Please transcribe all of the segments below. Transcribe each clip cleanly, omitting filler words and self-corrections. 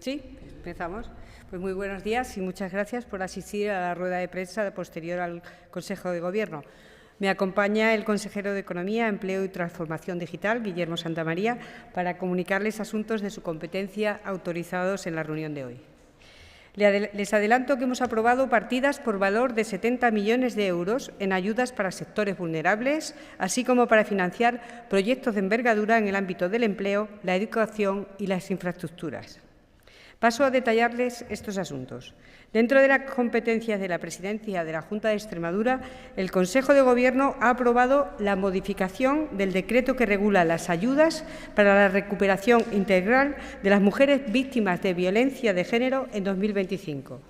Sí, empezamos. Pues muy buenos días y muchas gracias por asistir a la rueda de prensa posterior al Consejo de Gobierno. Me acompaña el consejero de Economía, Empleo y Transformación Digital, Guillermo Santamaría, para comunicarles asuntos de su competencia autorizados en la reunión de hoy. Les adelanto que hemos aprobado partidas por valor de 70 millones de euros en ayudas para sectores vulnerables, así como para financiar proyectos de envergadura en el ámbito del empleo, la educación y las infraestructuras. Paso a detallarles estos asuntos. Dentro de las competencias de la Presidencia de la Junta de Extremadura, el Consejo de Gobierno ha aprobado la modificación del decreto que regula las ayudas para la recuperación integral de las mujeres víctimas de violencia de género en 2025.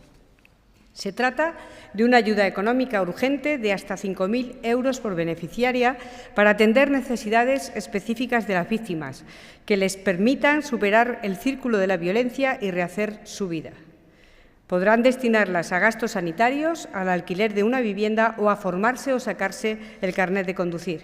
Se trata de una ayuda económica urgente de hasta 5.000 euros por beneficiaria para atender necesidades específicas de las víctimas, que les permitan superar el círculo de la violencia y rehacer su vida. Podrán destinarlas a gastos sanitarios, al alquiler de una vivienda o a formarse o sacarse el carnet de conducir.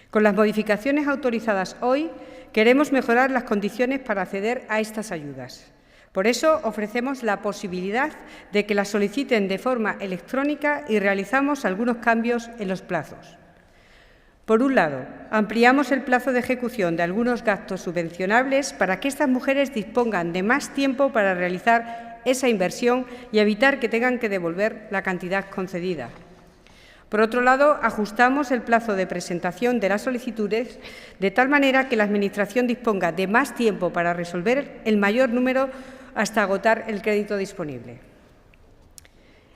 Con las modificaciones autorizadas hoy, queremos mejorar las condiciones para acceder a estas ayudas. Por eso, ofrecemos la posibilidad de que las soliciten de forma electrónica y realizamos algunos cambios en los plazos. Por un lado, ampliamos el plazo de ejecución de algunos gastos subvencionables para que estas mujeres dispongan de más tiempo para realizar esa inversión y evitar que tengan que devolver la cantidad concedida. Por otro lado, ajustamos el plazo de presentación de las solicitudes de tal manera que la Administración disponga de más tiempo para resolver el mayor número hasta agotar el crédito disponible.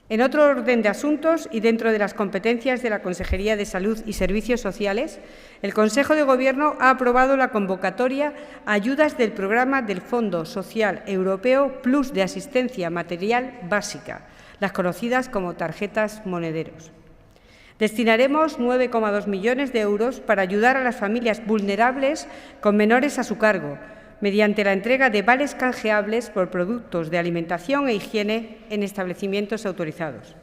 En otro orden de asuntos y dentro de las competencias de la Consejería de Salud y Servicios Sociales, el Consejo de Gobierno ha aprobado la convocatoria a ayudas del programa del Fondo Social Europeo Plus de Asistencia Material Básica, las conocidas como tarjetas monederos. Destinaremos 9,2 millones de euros para ayudar a las familias vulnerables con menores a su cargo, mediante la entrega de vales canjeables por productos de alimentación e higiene en establecimientos autorizados.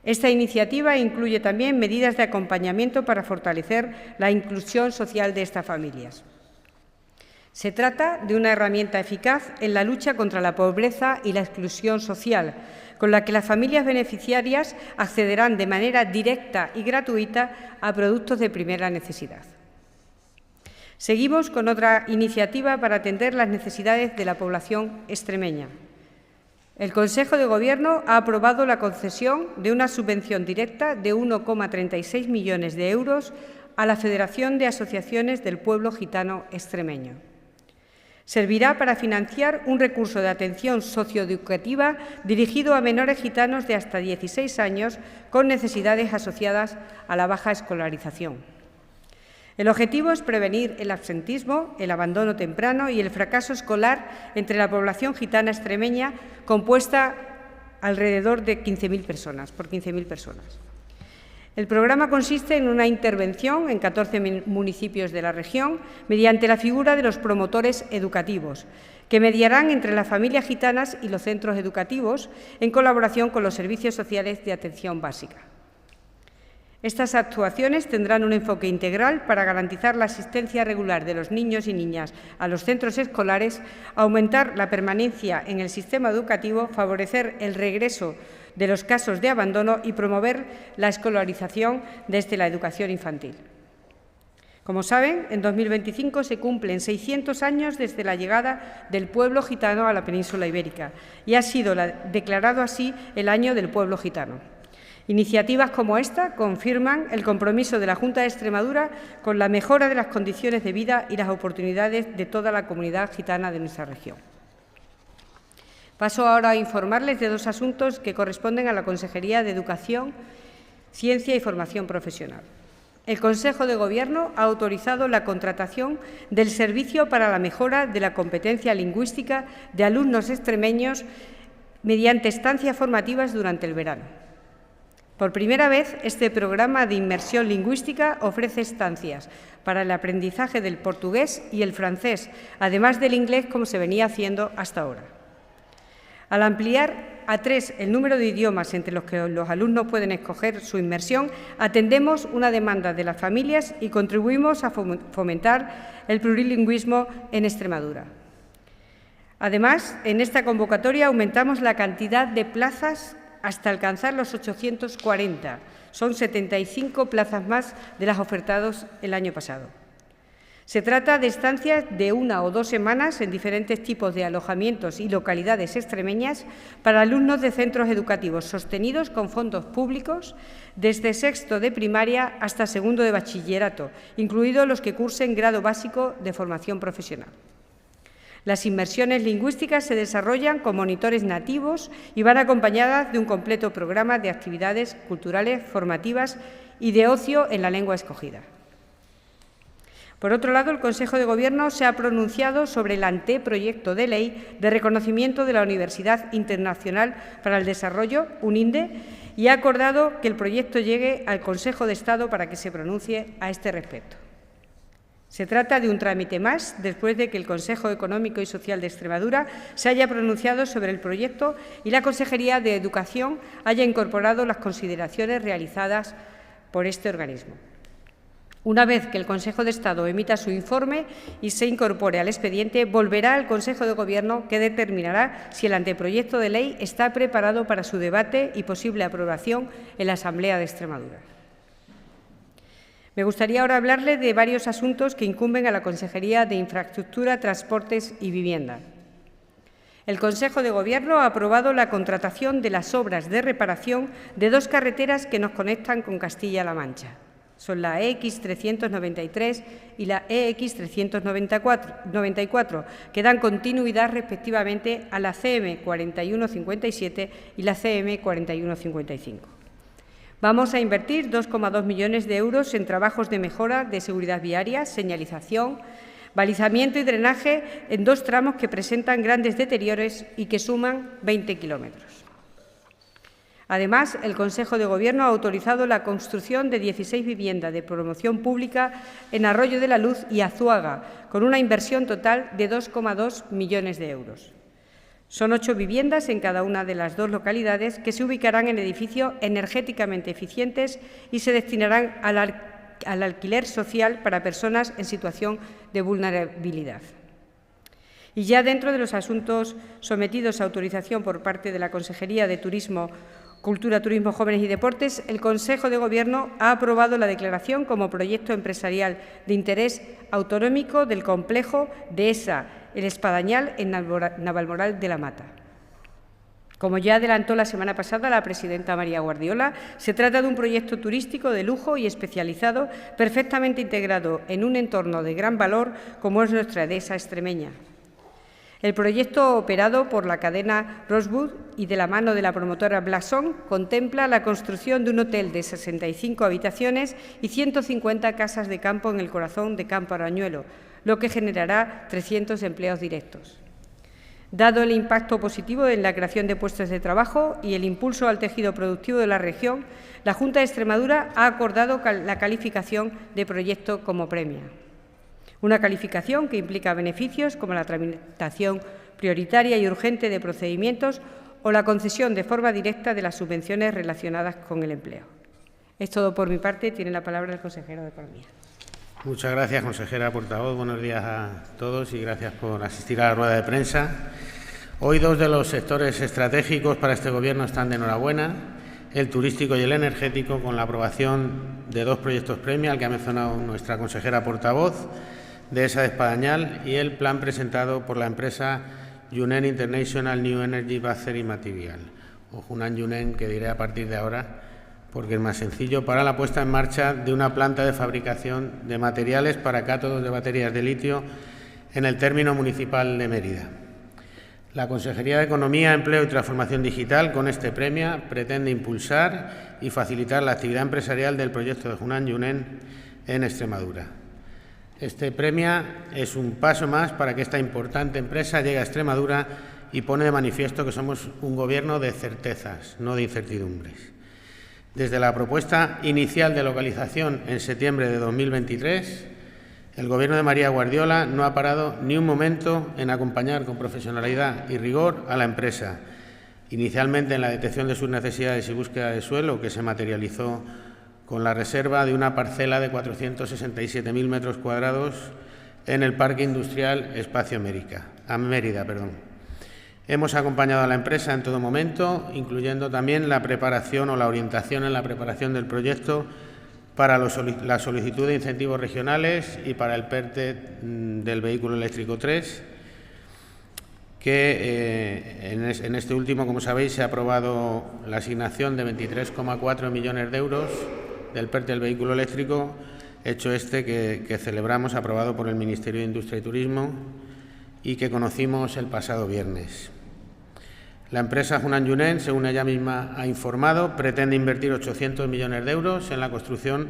Esta iniciativa incluye también medidas de acompañamiento para fortalecer la inclusión social de estas familias. Se trata de una herramienta eficaz en la lucha contra la pobreza y la exclusión social, con la que las familias beneficiarias accederán de manera directa y gratuita a productos de primera necesidad. Seguimos con otra iniciativa para atender las necesidades de la población extremeña. El Consejo de Gobierno ha aprobado la concesión de una subvención directa de 1,36 millones de euros a la Federación de Asociaciones del Pueblo Gitano Extremeño. Servirá para financiar un recurso de atención socioeducativa dirigido a menores gitanos de hasta 16 años con necesidades asociadas a la baja escolarización. El objetivo es prevenir el absentismo, el abandono temprano y el fracaso escolar entre la población gitana extremeña, compuesta alrededor de 15.000 personas, por 15.000 personas. El programa consiste en una intervención en 14 municipios de la región mediante la figura de los promotores educativos, que mediarán entre las familias gitanas y los centros educativos en colaboración con los servicios sociales de atención básica. Estas actuaciones tendrán un enfoque integral para garantizar la asistencia regular de los niños y niñas a los centros escolares, aumentar la permanencia en el sistema educativo, favorecer el regreso de los casos de abandono y promover la escolarización desde la educación infantil. Como saben, en 2025 se cumplen 600 años desde la llegada del pueblo gitano a la península ibérica y ha sido declarado así el Año del Pueblo Gitano. Iniciativas como esta confirman el compromiso de la Junta de Extremadura con la mejora de las condiciones de vida y las oportunidades de toda la comunidad gitana de nuestra región. Paso ahora a informarles de dos asuntos que corresponden a la Consejería de Educación, Ciencia y Formación Profesional. El Consejo de Gobierno ha autorizado la contratación del Servicio para la Mejora de la Competencia Lingüística de alumnos extremeños mediante estancias formativas durante el verano. Por primera vez, este programa de inmersión lingüística ofrece estancias para el aprendizaje del portugués y el francés, además del inglés, como se venía haciendo hasta ahora. Al ampliar a 3 el número de idiomas entre los que los alumnos pueden escoger su inmersión, atendemos una demanda de las familias y contribuimos a fomentar el plurilingüismo en Extremadura. Además, en esta convocatoria aumentamos la cantidad de plazas hasta alcanzar los 840. Son 75 plazas más de las ofertadas el año pasado. Se trata de estancias de 1 o 2 semanas en diferentes tipos de alojamientos y localidades extremeñas para alumnos de centros educativos sostenidos con fondos públicos desde sexto de primaria hasta segundo de bachillerato, incluidos los que cursen grado básico de formación profesional. Las inmersiones lingüísticas se desarrollan con monitores nativos y van acompañadas de un completo programa de actividades culturales, formativas y de ocio en la lengua escogida. Por otro lado, el Consejo de Gobierno se ha pronunciado sobre el anteproyecto de ley de reconocimiento de la Universidad Internacional para el Desarrollo, UNINDE, y ha acordado que el proyecto llegue al Consejo de Estado para que se pronuncie a este respecto. Se trata de un trámite más después de que el Consejo Económico y Social de Extremadura se haya pronunciado sobre el proyecto y la Consejería de Educación haya incorporado las consideraciones realizadas por este organismo. Una vez que el Consejo de Estado emita su informe y se incorpore al expediente, volverá al Consejo de Gobierno, que determinará si el anteproyecto de ley está preparado para su debate y posible aprobación en la Asamblea de Extremadura. Me gustaría ahora hablarle de varios asuntos que incumben a la Consejería de Infraestructura, Transportes y Vivienda. El Consejo de Gobierno ha aprobado la contratación de las obras de reparación de 2 carreteras que nos conectan con Castilla-La Mancha. Son la EX393 y la EX394, que dan continuidad respectivamente a la CM4157 y la CM4155. Vamos a invertir 2,2 millones de euros en trabajos de mejora de seguridad viaria, señalización, balizamiento y drenaje en 2 tramos que presentan grandes deterioros y que suman 20 kilómetros. Además, el Consejo de Gobierno ha autorizado la construcción de 16 viviendas de promoción pública en Arroyo de la Luz y Azuaga, con una inversión total de 2,2 millones de euros. Son 8 viviendas en cada una de las 2 localidades que se ubicarán en edificios energéticamente eficientes y se destinarán al alquiler social para personas en situación de vulnerabilidad. Y ya dentro de los asuntos sometidos a autorización por parte de la Consejería de Turismo, Cultura, Turismo, Jóvenes y Deportes, el Consejo de Gobierno ha aprobado la declaración como proyecto empresarial de interés autonómico del complejo Dehesa El Espadañal en Navalmoral de la Mata. Como ya adelantó la semana pasada la presidenta María Guardiola, se trata de un proyecto turístico de lujo y especializado, perfectamente integrado en un entorno de gran valor como es nuestra Dehesa extremeña. El proyecto, operado por la cadena Rosewood y de la mano de la promotora Blasón, contempla la construcción de un hotel de 65 habitaciones y 150 casas de campo en el corazón de Campo Arañuelo, lo que generará 300 empleos directos. Dado el impacto positivo en la creación de puestos de trabajo y el impulso al tejido productivo de la región, la Junta de Extremadura ha acordado la calificación de proyecto como premio. Una calificación que implica beneficios como la tramitación prioritaria y urgente de procedimientos o la concesión de forma directa de las subvenciones relacionadas con el empleo. Es todo por mi parte. Tiene la palabra el consejero de Economía. Muchas gracias, consejera portavoz. Buenos días a todos y gracias por asistir a la rueda de prensa. Hoy 2 de los sectores estratégicos para este Gobierno están de enhorabuena, el turístico y el energético, con la aprobación de 2 proyectos premio, al que ha mencionado nuestra consejera portavoz, Dehesa de Espadañal, y el plan presentado por la empresa Junen International New Energy Battery Material, o Hunan Junen, que diré a partir de ahora porque es más sencillo, para la puesta en marcha de una planta de fabricación de materiales para cátodos de baterías de litio en el término municipal de Mérida. La Consejería de Economía, Empleo y Transformación Digital, con este premio, pretende impulsar y facilitar la actividad empresarial del proyecto de Hunan Junen en Extremadura. Este premio es un paso más para que esta importante empresa llegue a Extremadura y pone de manifiesto que somos un Gobierno de certezas, no de incertidumbres. Desde la propuesta inicial de localización en septiembre de 2023, el Gobierno de María Guardiola no ha parado ni un momento en acompañar con profesionalidad y rigor a la empresa, inicialmente en la detección de sus necesidades y búsqueda de suelo, que se materializó con la reserva de una parcela de 467.000 metros cuadrados en el Parque Industrial Espacio Mérida. Hemos acompañado a la empresa en todo momento, incluyendo también la preparación o la orientación en la preparación del proyecto para la solicitud de incentivos regionales y para el PERTE del vehículo eléctrico 3, que en este último, como sabéis, se ha aprobado la asignación de 23,4 millones de euros del PERTE del vehículo eléctrico, hecho que celebramos, aprobado por el Ministerio de Industria y Turismo y que conocimos el pasado viernes. La empresa Hunan Yunent, según ella misma ha informado, pretende invertir 800 millones de euros en la construcción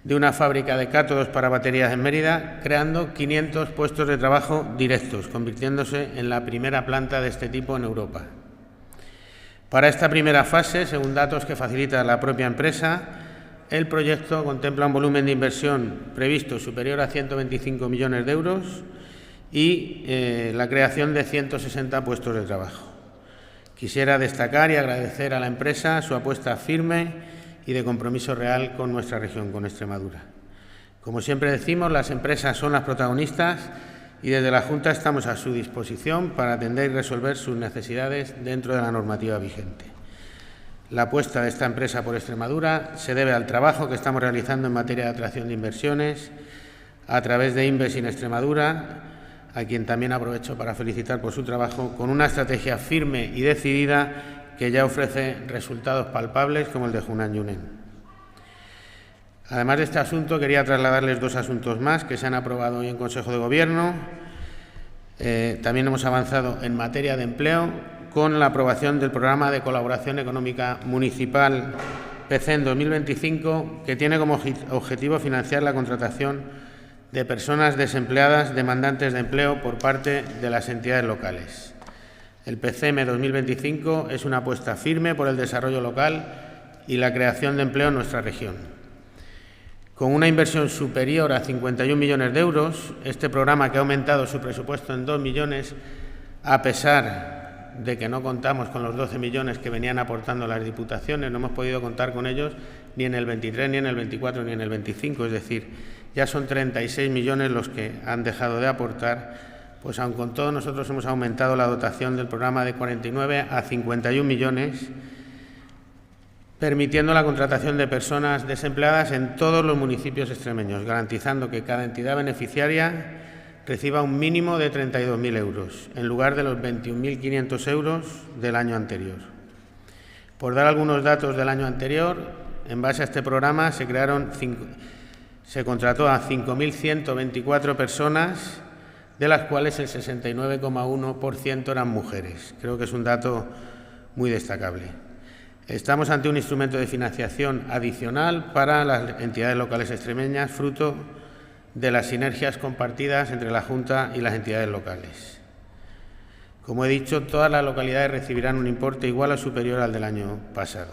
de una fábrica de cátodos para baterías en Mérida, creando 500 puestos de trabajo directos, convirtiéndose en la primera planta de este tipo en Europa. Para esta primera fase, según datos que facilita la propia empresa, el proyecto contempla un volumen de inversión previsto superior a 125 millones de euros y la creación de 160 puestos de trabajo. Quisiera destacar y agradecer a la empresa su apuesta firme y de compromiso real con nuestra región, con Extremadura. Como siempre decimos, las empresas son las protagonistas y desde la Junta estamos a su disposición para atender y resolver sus necesidades dentro de la normativa vigente. La apuesta de esta empresa por Extremadura se debe al trabajo que estamos realizando en materia de atracción de inversiones a través de Inves in Extremadura, a quien también aprovecho para felicitar por su trabajo, con una estrategia firme y decidida que ya ofrece resultados palpables como el de Hunan Yunent. Además de este asunto, quería trasladarles dos asuntos más que se han aprobado hoy en Consejo de Gobierno. También hemos avanzado en materia de empleo con la aprobación del Programa de Colaboración Económica Municipal PECEN 2025, que tiene como objetivo financiar la contratación de personas desempleadas demandantes de empleo por parte de las entidades locales. El PCM 2025 es una apuesta firme por el desarrollo local y la creación de empleo en nuestra región. Con una inversión superior a 51 millones de euros, este programa, que ha aumentado su presupuesto en 2 millones, a pesar de que no contamos con los 12 millones que venían aportando las diputaciones, no hemos podido contar con ellos ni en el 23, ni en el 24, ni en el 25, es decir, ya son 36 millones los que han dejado de aportar, pues aun con todo nosotros hemos aumentado la dotación del programa de 49 a 51 millones, permitiendo la contratación de personas desempleadas en todos los municipios extremeños, garantizando que cada entidad beneficiaria reciba un mínimo de 32.000 euros, en lugar de los 21.500 euros del año anterior. Por dar algunos datos del año anterior, en base a este programa se contrató a 5.124 personas, de las cuales el 69,1% eran mujeres. Creo que es un dato muy destacable. Estamos ante un instrumento de financiación adicional para las entidades locales extremeñas, fruto de las sinergias compartidas entre la Junta y las entidades locales. Como he dicho, todas las localidades recibirán un importe igual o superior al del año pasado.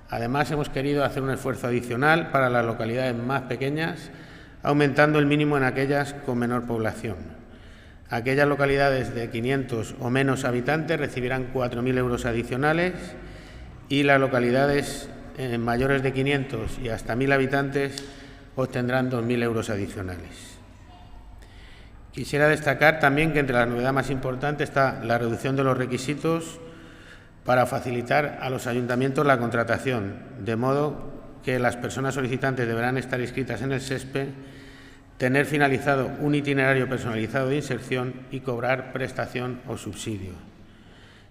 Además, hemos querido hacer un esfuerzo adicional para las localidades más pequeñas, aumentando el mínimo en aquellas con menor población. Aquellas localidades de 500 o menos habitantes recibirán 4.000 euros adicionales y las localidades mayores de 500 y hasta 1.000 habitantes obtendrán 2.000 euros adicionales. Quisiera destacar también que entre las novedades más importantes está la reducción de los requisitos para facilitar a los ayuntamientos la contratación, de modo que las personas solicitantes deberán estar inscritas en el SESPE, tener finalizado un itinerario personalizado de inserción y cobrar prestación o subsidio.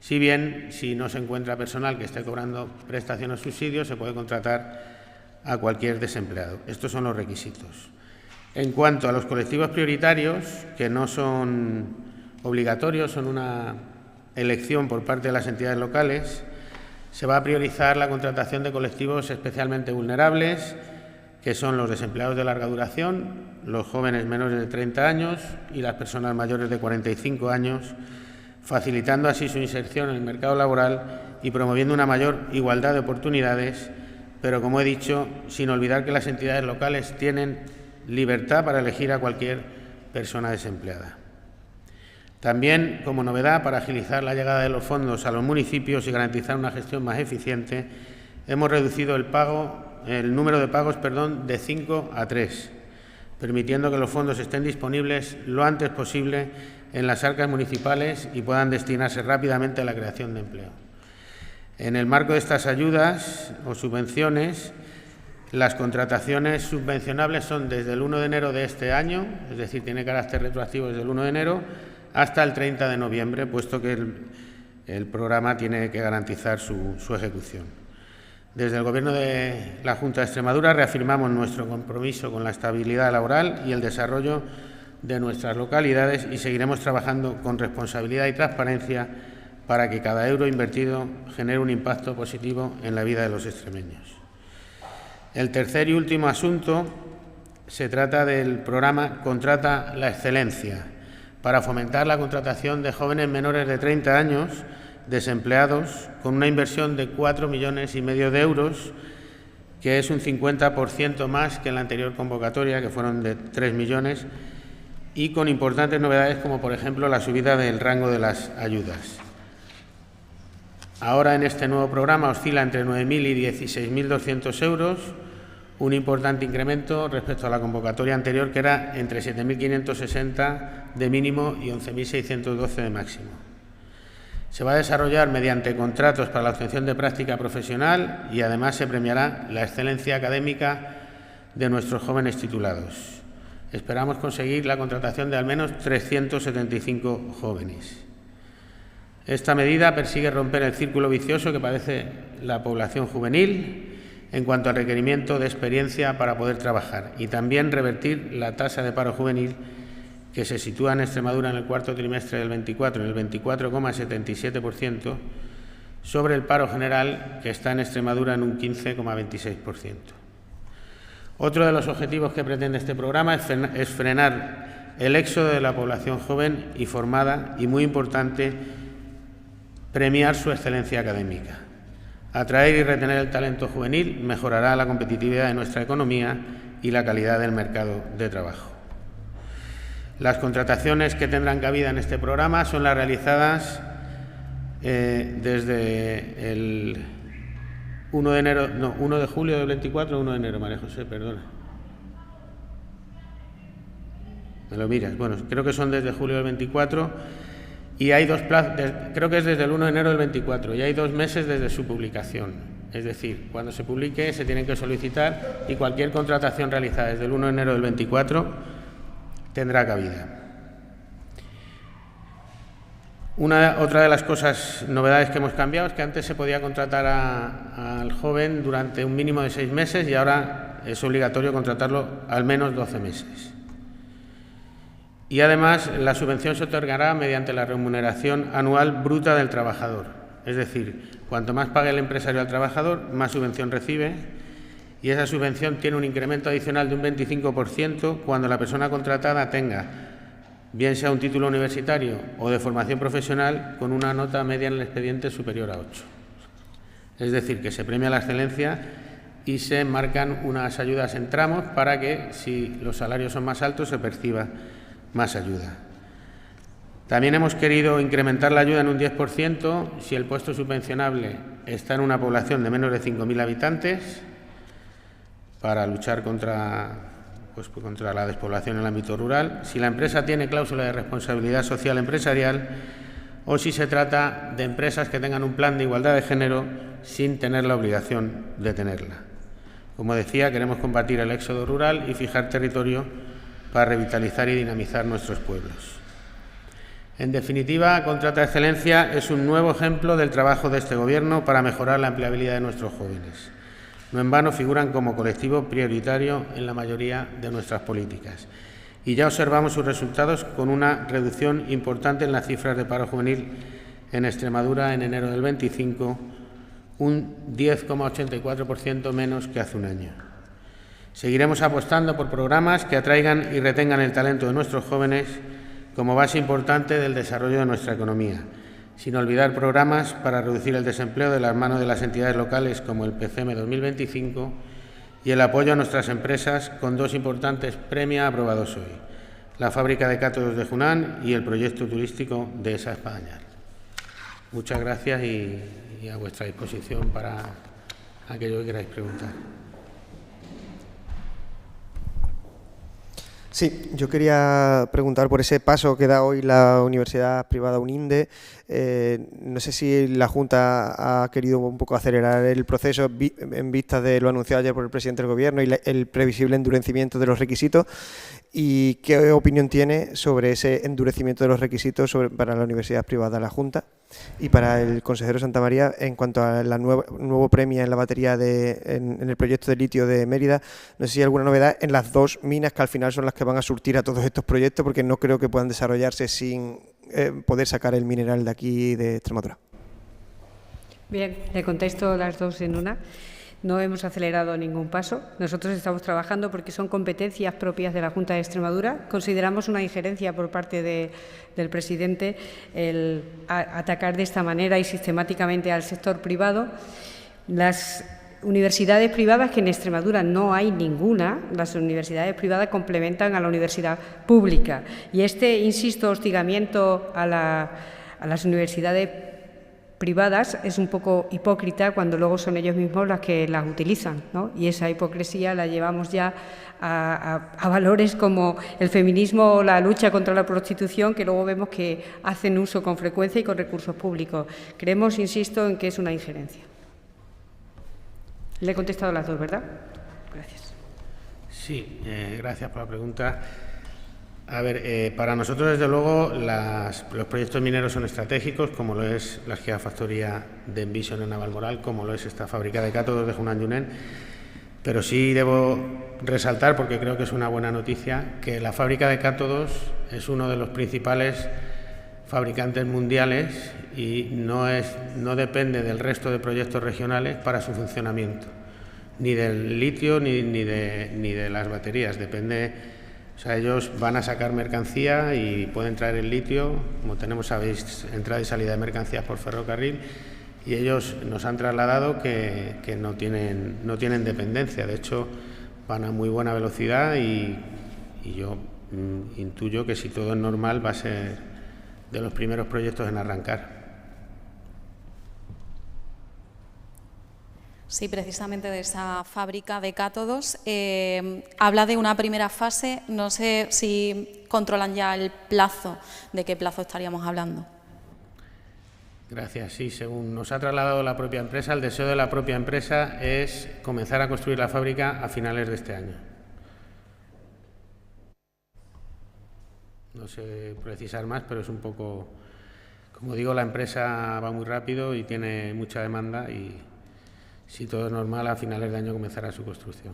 Si bien, si no se encuentra personal que esté cobrando prestación o subsidio, se puede contratar a cualquier desempleado. Estos son los requisitos. En cuanto a los colectivos prioritarios, que no son obligatorios, son una elección por parte de las entidades locales, se va a priorizar la contratación de colectivos especialmente vulnerables, que son los desempleados de larga duración, los jóvenes menores de 30 años y las personas mayores de 45 años, facilitando así su inserción en el mercado laboral y promoviendo una mayor igualdad de oportunidades, pero, como he dicho, sin olvidar que las entidades locales tienen libertad para elegir a cualquier persona desempleada. También, como novedad, para agilizar la llegada de los fondos a los municipios y garantizar una gestión más eficiente, hemos reducido el número de pagos de 5 a 3, permitiendo que los fondos estén disponibles lo antes posible en las arcas municipales y puedan destinarse rápidamente a la creación de empleo. En el marco de estas ayudas o subvenciones, las contrataciones subvencionables son desde el 1 de enero de este año, es decir, tiene carácter retroactivo desde el 1 de enero hasta el 30 de noviembre, puesto que el programa tiene que garantizar su ejecución. Desde el Gobierno de la Junta de Extremadura reafirmamos nuestro compromiso con la estabilidad laboral y el desarrollo de nuestras localidades y seguiremos trabajando con responsabilidad y transparencia para que cada euro invertido genere un impacto positivo en la vida de los extremeños. El tercer y último asunto se trata del programa Contrata la Excelencia, para fomentar la contratación de jóvenes menores de 30 años desempleados con una inversión de 4,5 millones de euros, que es un 50% más que en la anterior convocatoria, que fueron de 3 millones, y con importantes novedades como, por ejemplo, la subida del rango de las ayudas. Ahora, en este nuevo programa, oscila entre 9.000 y 16.200 euros, un importante incremento respecto a la convocatoria anterior, que era entre 7.560 de mínimo y 11.612 de máximo. Se va a desarrollar mediante contratos para la obtención de práctica profesional y, además, se premiará la excelencia académica de nuestros jóvenes titulados. Esperamos conseguir la contratación de al menos 375 jóvenes. Esta medida persigue romper el círculo vicioso que padece la población juvenil en cuanto al requerimiento de experiencia para poder trabajar y también revertir la tasa de paro juvenil, que se sitúa en Extremadura en el cuarto trimestre del 24 en el 24,77%, sobre el paro general, que está en Extremadura en un 15,26%. Otro de los objetivos que pretende este programa es frenar el éxodo de la población joven y formada y, muy importante, premiar su excelencia académica. Atraer y retener el talento juvenil mejorará la competitividad de nuestra economía y la calidad del mercado de trabajo. Las contrataciones que tendrán cabida en este programa son las realizadas desde el 1 de julio del 24 o 1 de enero, María José, perdona. Me lo miras. Bueno, creo que son desde julio del 24 y hay dos plazos, creo que es desde el 1 de enero del 24 y hay 2 meses desde su publicación. Es decir, cuando se publique se tienen que solicitar y cualquier contratación realizada desde el 1 de enero del 24 tendrá cabida. Otra de las novedades que hemos cambiado es que antes se podía contratar al joven durante un mínimo de 6 meses y ahora es obligatorio contratarlo al menos 12 meses. Y además la subvención se otorgará mediante la remuneración anual bruta del trabajador. Es decir, cuanto más pague el empresario al trabajador, más subvención recibe, y esa subvención tiene un incremento adicional de un 25% cuando la persona contratada tenga, bien sea un título universitario o de formación profesional, con una nota media en el expediente superior a 8. Es decir, que se premia la excelencia y se marcan unas ayudas en tramos para que, si los salarios son más altos, se perciba más ayuda. También hemos querido incrementar la ayuda en un 10% si el puesto subvencionable está en una población de menos de 5.000 habitantes, para luchar contra la despoblación en el ámbito rural, si la empresa tiene cláusula de responsabilidad social empresarial o si se trata de empresas que tengan un plan de igualdad de género sin tener la obligación de tenerla. Como decía, queremos combatir el éxodo rural y fijar territorio para revitalizar y dinamizar nuestros pueblos. En definitiva, Contrata Excelencia es un nuevo ejemplo del trabajo de este Gobierno para mejorar la empleabilidad de nuestros jóvenes. No en vano figuran como colectivo prioritario en la mayoría de nuestras políticas. Y ya observamos sus resultados con una reducción importante en las cifras de paro juvenil en Extremadura en enero del 25, un 10,84% menos que hace un año. Seguiremos apostando por programas que atraigan y retengan el talento de nuestros jóvenes como base importante del desarrollo de nuestra economía, sin olvidar programas para reducir el desempleo de las manos de las entidades locales como el PCM 2025 y el apoyo a nuestras empresas con 2 importantes premios aprobados hoy, la fábrica de cátodos de Junán y el proyecto turístico de Esa España. Muchas gracias y a vuestra disposición para aquello que queráis preguntar. Sí, yo quería preguntar por ese paso que da hoy la universidad privada UNINDE. No sé si la Junta ha querido un poco acelerar el proceso en vista de lo anunciado ayer por el presidente del Gobierno y el previsible endurecimiento de los requisitos. ¿Y qué opinión tiene sobre ese endurecimiento de los requisitos para la universidad privada, la Junta? Y para el consejero Santamaría, en cuanto a la nuevo premio en la batería en el proyecto de litio de Mérida, no sé si hay alguna novedad en las dos minas que al final son las que van a surtir a todos estos proyectos, porque no creo que puedan desarrollarse sin poder sacar el mineral de aquí de Extremadura. Bien, le contesto las dos en una. No hemos acelerado ningún paso. Nosotros estamos trabajando porque son competencias propias de la Junta de Extremadura. Consideramos una injerencia por parte del presidente el atacar de esta manera y sistemáticamente al sector privado. Las universidades privadas, que en Extremadura no hay ninguna, las universidades privadas complementan a la universidad pública. Y este, insisto, hostigamiento a las universidades privadas es un poco hipócrita cuando luego son ellos mismos las que las utilizan, ¿no? Y esa hipocresía la llevamos ya a valores como el feminismo o la lucha contra la prostitución, que luego vemos que hacen uso con frecuencia y con recursos públicos. Creemos, insisto, en que es una injerencia. Le he contestado las dos, ¿verdad? Gracias. Sí, gracias por la pregunta. A ver, para nosotros, desde luego, los proyectos mineros son estratégicos, como lo es la gigafactoría de Envision en Navalmoral, como lo es esta fábrica de cátodos de Hunan Yunen. Pero sí debo resaltar, porque creo que es una buena noticia, que la fábrica de cátodos es uno de los principales fabricantes mundiales y no depende del resto de proyectos regionales para su funcionamiento, ni del litio ni de las baterías. Depende. O sea, ellos van a sacar mercancía y pueden traer el litio, como tenemos, sabéis, entrada y salida de mercancías por ferrocarril, y ellos nos han trasladado que no tienen dependencia. De hecho, van a muy buena velocidad y yo intuyo que, si todo es normal, va a ser de los primeros proyectos en arrancar. Sí, precisamente de esa fábrica de cátodos. Habla de una primera fase. No sé si controlan ya el plazo. ¿De qué plazo estaríamos hablando? Gracias. Sí, según nos ha trasladado la propia empresa, el deseo de la propia empresa es comenzar a construir la fábrica a finales de este año. No sé precisar más, pero es un poco... Como digo, la empresa va muy rápido y tiene mucha demanda y, si todo es normal, a finales de año comenzará su construcción.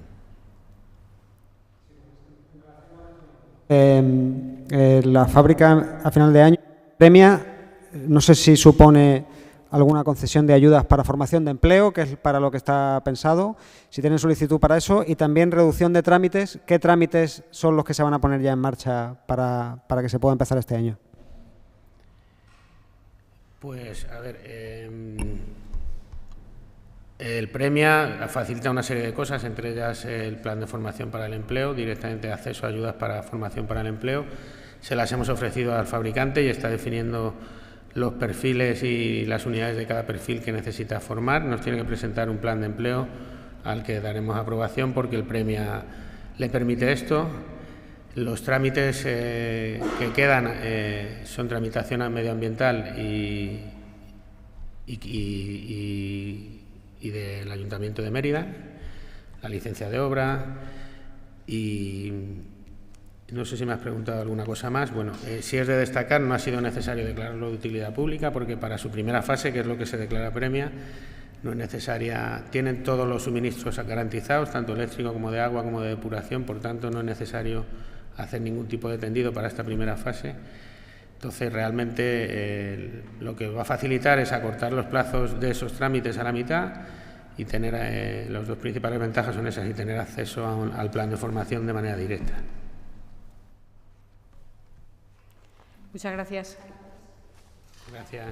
La fábrica a final de año premia, no sé si supone alguna concesión de ayudas para formación de empleo, que es para lo que está pensado, si tienen solicitud para eso, y también reducción de trámites. ¿Qué trámites son los que se van a poner ya en marcha para que se pueda empezar este año? Pues, a ver, el Premia facilita una serie de cosas, entre ellas el plan de formación para el empleo, directamente acceso a ayudas para formación para el empleo. Se las hemos ofrecido al fabricante y está definiendo los perfiles y las unidades de cada perfil que necesita formar. Nos tiene que presentar un plan de empleo al que daremos aprobación, porque el Premia le permite esto. Los trámites que quedan son tramitación medioambiental y del Ayuntamiento de Mérida, la licencia de obra, y no sé si me has preguntado alguna cosa más. Bueno, si es de destacar, no ha sido necesario declararlo de utilidad pública, porque para su primera fase, que es lo que se declara Premia, no es necesaria, tienen todos los suministros garantizados, tanto eléctrico como de agua como de depuración, por tanto no es necesario hacer ningún tipo de tendido para esta primera fase. Entonces, realmente lo que va a facilitar es acortar los plazos de esos trámites a la mitad y tener, las dos principales ventajas son esas, y tener acceso al plan de formación de manera directa. Muchas gracias. Gracias.